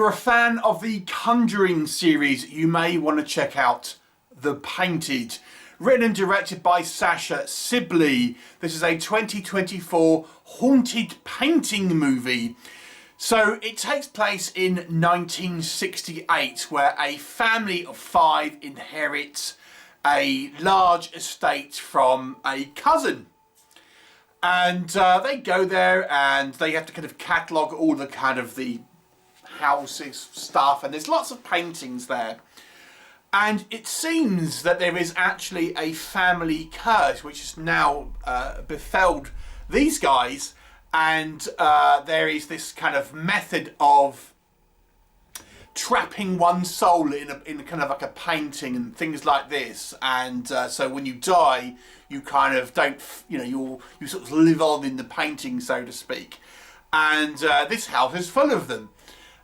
you're a fan of the Conjuring series, you may want to check out The Painted. Written and directed by Sasha Sibley. This is a 2024 haunted painting movie. So it takes place in 1968, where a family of 5 inherits a large estate from a cousin. And they go there and they have to kind of catalogue all the kind of the houses stuff, and there's lots of paintings there. And it seems that there is actually a family curse which has now befelled these guys, and there is this kind of method of trapping one's soul in kind of like a painting and things like this. And so when you die, you kind of don't, you sort of live on in the painting, so to speak. And this house is full of them.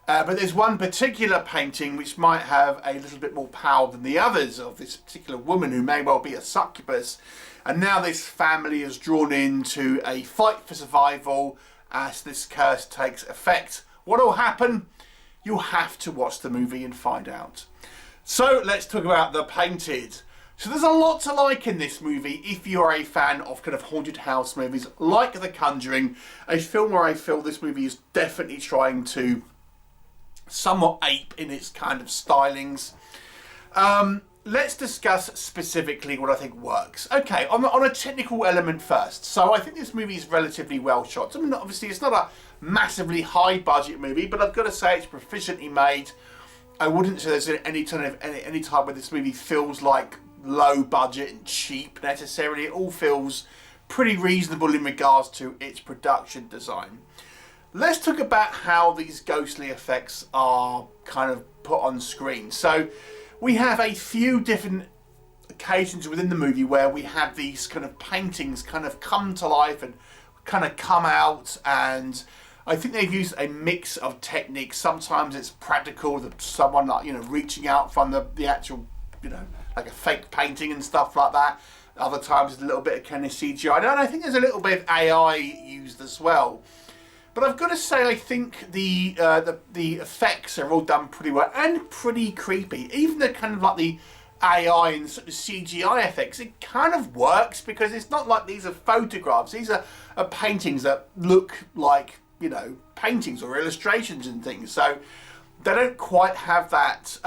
But there's one particular painting which might have a little bit more power than the others, of this particular woman who may well be a succubus. And now this family is drawn into a fight for survival as this curse takes effect. What will happen? You'll have to watch the movie and find out. So let's talk about The Painted. So there's a lot to like in this movie if you're a fan of kind of haunted house movies like The Conjuring, a film where I feel this movie is definitely trying to somewhat ape in its kind of stylings. Let's discuss specifically what I think works. Okay, on a technical element first. So I think this movie is relatively well shot. I mean, obviously it's not a massively high budget movie, but I've got to say it's proficiently made. I wouldn't say there's any time where this movie feels like low budget and cheap necessarily. It all feels pretty reasonable in regards to its production design. Let's talk about how these ghostly effects are kind of put on screen. So we have a few different occasions within the movie where we have these kind of paintings kind of come to life and kind of come out, and I think they've used a mix of techniques. Sometimes it's practical, that someone like, reaching out from the actual, like a fake painting and stuff like that. Other times it's a little bit of kind of CGI. And I think there's a little bit of AI used as well. But I've got to say, I think the effects are all done pretty well and pretty creepy. Even the kind of like the AI and sort of CGI effects, it kind of works because it's not like these are photographs. These are paintings that look like, paintings or illustrations and things. So they don't quite have that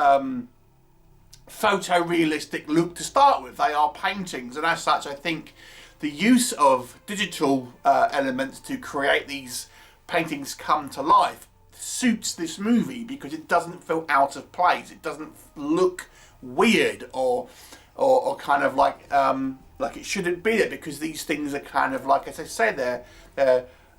photorealistic look to start with. They are paintings, and as such, I think the use of digital elements to create these paintings come to life suits this movie because it doesn't feel out of place. It doesn't look weird or kind of like it shouldn't be there, because these things are kind of like, as I say, they're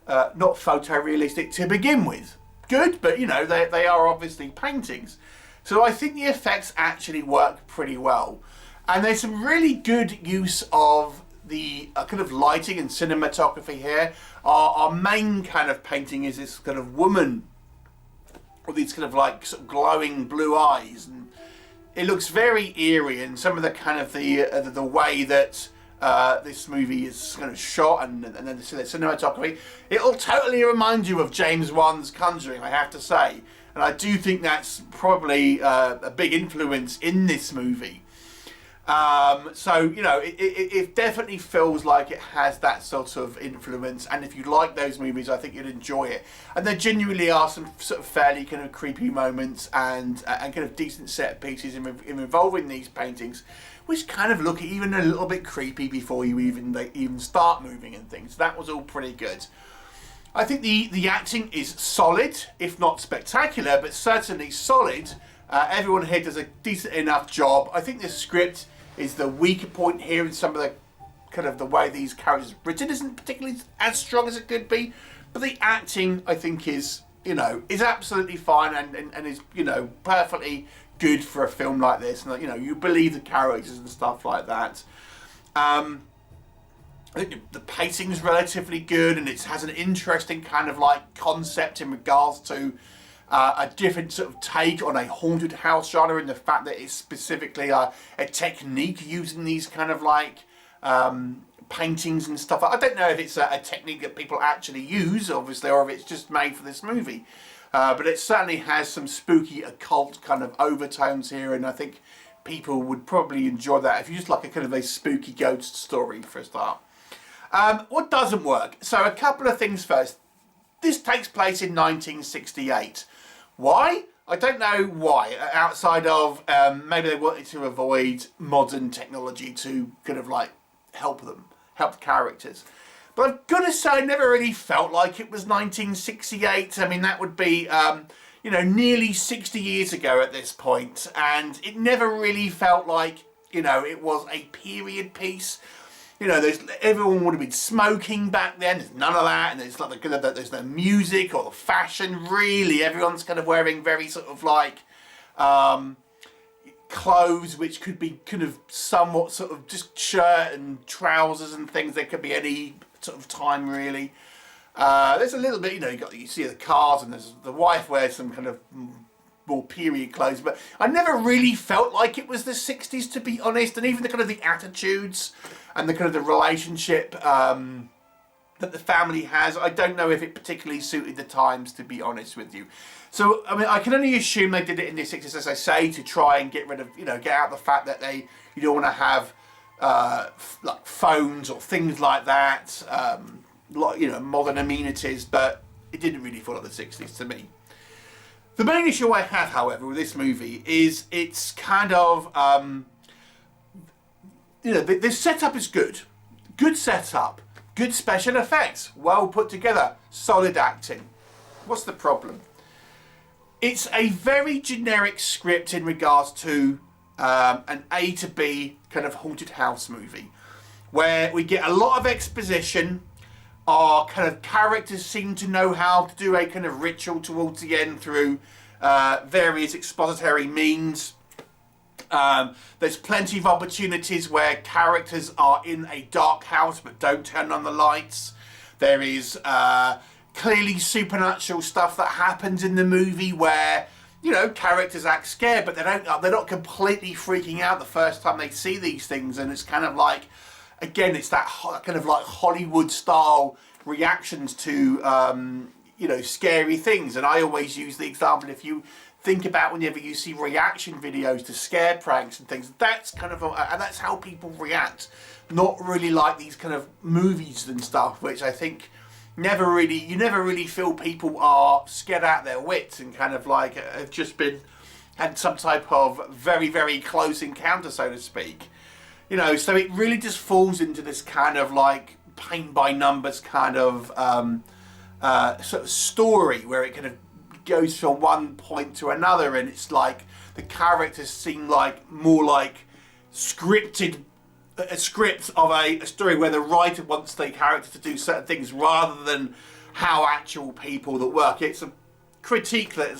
not photorealistic to begin with. Good, but they are obviously paintings. So I think the effects actually work pretty well, and there's some really good use of the kind of lighting and cinematography here. Our main kind of painting is this kind of woman with these kind of like sort of glowing blue eyes, and it looks very eerie. And some of the kind of the way that this movie is kind of shot and then the cinematography, it'll totally remind you of James Wan's Conjuring, I have to say. And I do think that's probably a big influence in this movie. So it definitely feels like it has that sort of influence, and if you like those movies, I think you'd enjoy it. And there genuinely are some sort of fairly kind of creepy moments and kind of decent set pieces involving these paintings, which kind of look even a little bit creepy before you even start moving and things. That was all pretty good. I think the acting is solid, if not spectacular, but certainly solid. Everyone here does a decent enough job. I think the script is the weaker point here, in some of the kind of the way these characters are written isn't particularly as strong as it could be, but the acting I think is absolutely fine and is perfectly good for a film like this, and you believe the characters and stuff like that. I think the pacing is relatively good, and it has an interesting kind of like concept in regards to a different sort of take on a haunted house genre, in the fact that it's specifically a technique using these kind of like paintings and stuff. I don't know if it's a technique that people actually use, obviously, or if it's just made for this movie. But it certainly has some spooky occult kind of overtones here, and I think people would probably enjoy that if you just like a kind of a spooky ghost story for a start. What doesn't work? So a couple of things first. This takes place in 1968. Why? I don't know why, outside of maybe they wanted to avoid modern technology to kind of like help the characters. But I've got to say, I never really felt like it was 1968. I mean, that would be, you know, nearly 60 years ago at this point, and it never really felt like, you know, it was a period piece. You know, everyone would have been smoking back then. There's none of that, and there's like there's no music or the fashion. Really, everyone's kind of wearing very sort of like clothes, which could be kind of somewhat sort of just shirt and trousers and things. There could be any sort of time really. There's a little bit, you know, you see the cars, and there's the wife wears some kind of more period clothes, but I never really felt like it was the 60s, to be honest. And even the kind of the attitudes and the kind of the relationship that the family has, I don't know if it particularly suited the times, to be honest with you. So, I mean, I can only assume they did it in the 60s, as I say, to try and get rid of, you know, get out the fact that you don't want to have like phones or things like that, like, you know, modern amenities, but it didn't really follow the 60s to me. The main issue I have, however, with this movie is it's kind of, you know, the setup is good. Good setup, good special effects, well put together, solid acting. What's the problem? It's a very generic script in regards to an A to B kind of haunted house movie, where we get a lot of exposition. Our kind of characters seem to know how to do a kind of ritual towards the end through various expository means. There's plenty of opportunities where characters are in a dark house but don't turn on the lights. There is clearly supernatural stuff that happens in the movie where, you know, characters act scared, but they're not completely freaking out the first time they see these things, and it's kind of like, again, it's that kind of like Hollywood style reactions to you know, scary things. And I always use the example, if you think about whenever you see reaction videos to scare pranks and things, that's kind of and that's how people react, not really like these kind of movies and stuff, which I think you never really feel people are scared out of their wits and kind of like have just had some type of very, very close encounter, so to speak. You know, so it really just falls into this kind of like paint by numbers kind of sort of story, where it kind of goes from one point to another, and it's like the characters seem like more like scripted a script of a story where the writer wants the character to do certain things rather than how actual people that work. It's a critique that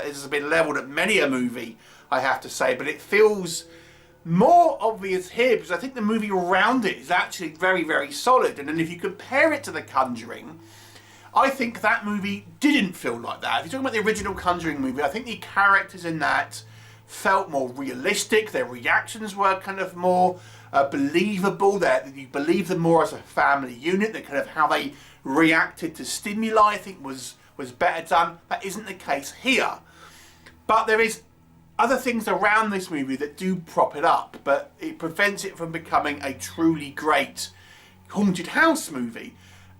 has been levelled at many a movie, I have to say, but it feels more obvious here because I think the movie around it is actually very, very solid. And then if you compare it to The Conjuring, I think that movie didn't feel like that. If you're talking about the original Conjuring movie, I think the characters in that felt more realistic. Their reactions were kind of more believable. That you believe them more as a family unit. That kind of how they reacted to stimuli, I think, was better done. That isn't the case here. But there is other things around this movie that do prop it up, but it prevents it from becoming a truly great haunted house movie.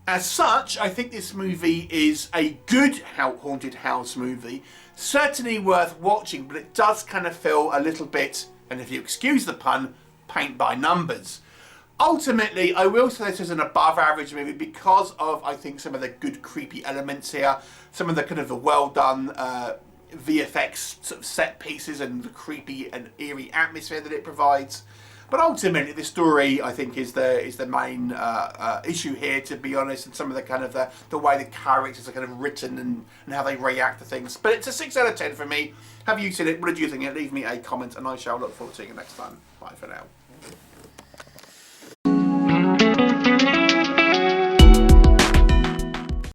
As such, I think this movie is a good haunted house movie, certainly worth watching, but it does kind of feel a little bit, and if you excuse the pun, paint by numbers. Ultimately, I will say this is an above average movie because of, I think, some of the good creepy elements here, some of the kind of the well done VFX sort of set pieces and the creepy and eerie atmosphere that it provides. But ultimately, the story, I think, is the main issue here, to be honest, and some of the kind of the way the characters are kind of written and how they react to things. But it's a 6 out of 10 for me. Have you seen it? What did you think? Leave me a comment, and I shall look forward to seeing you next time. Bye for now.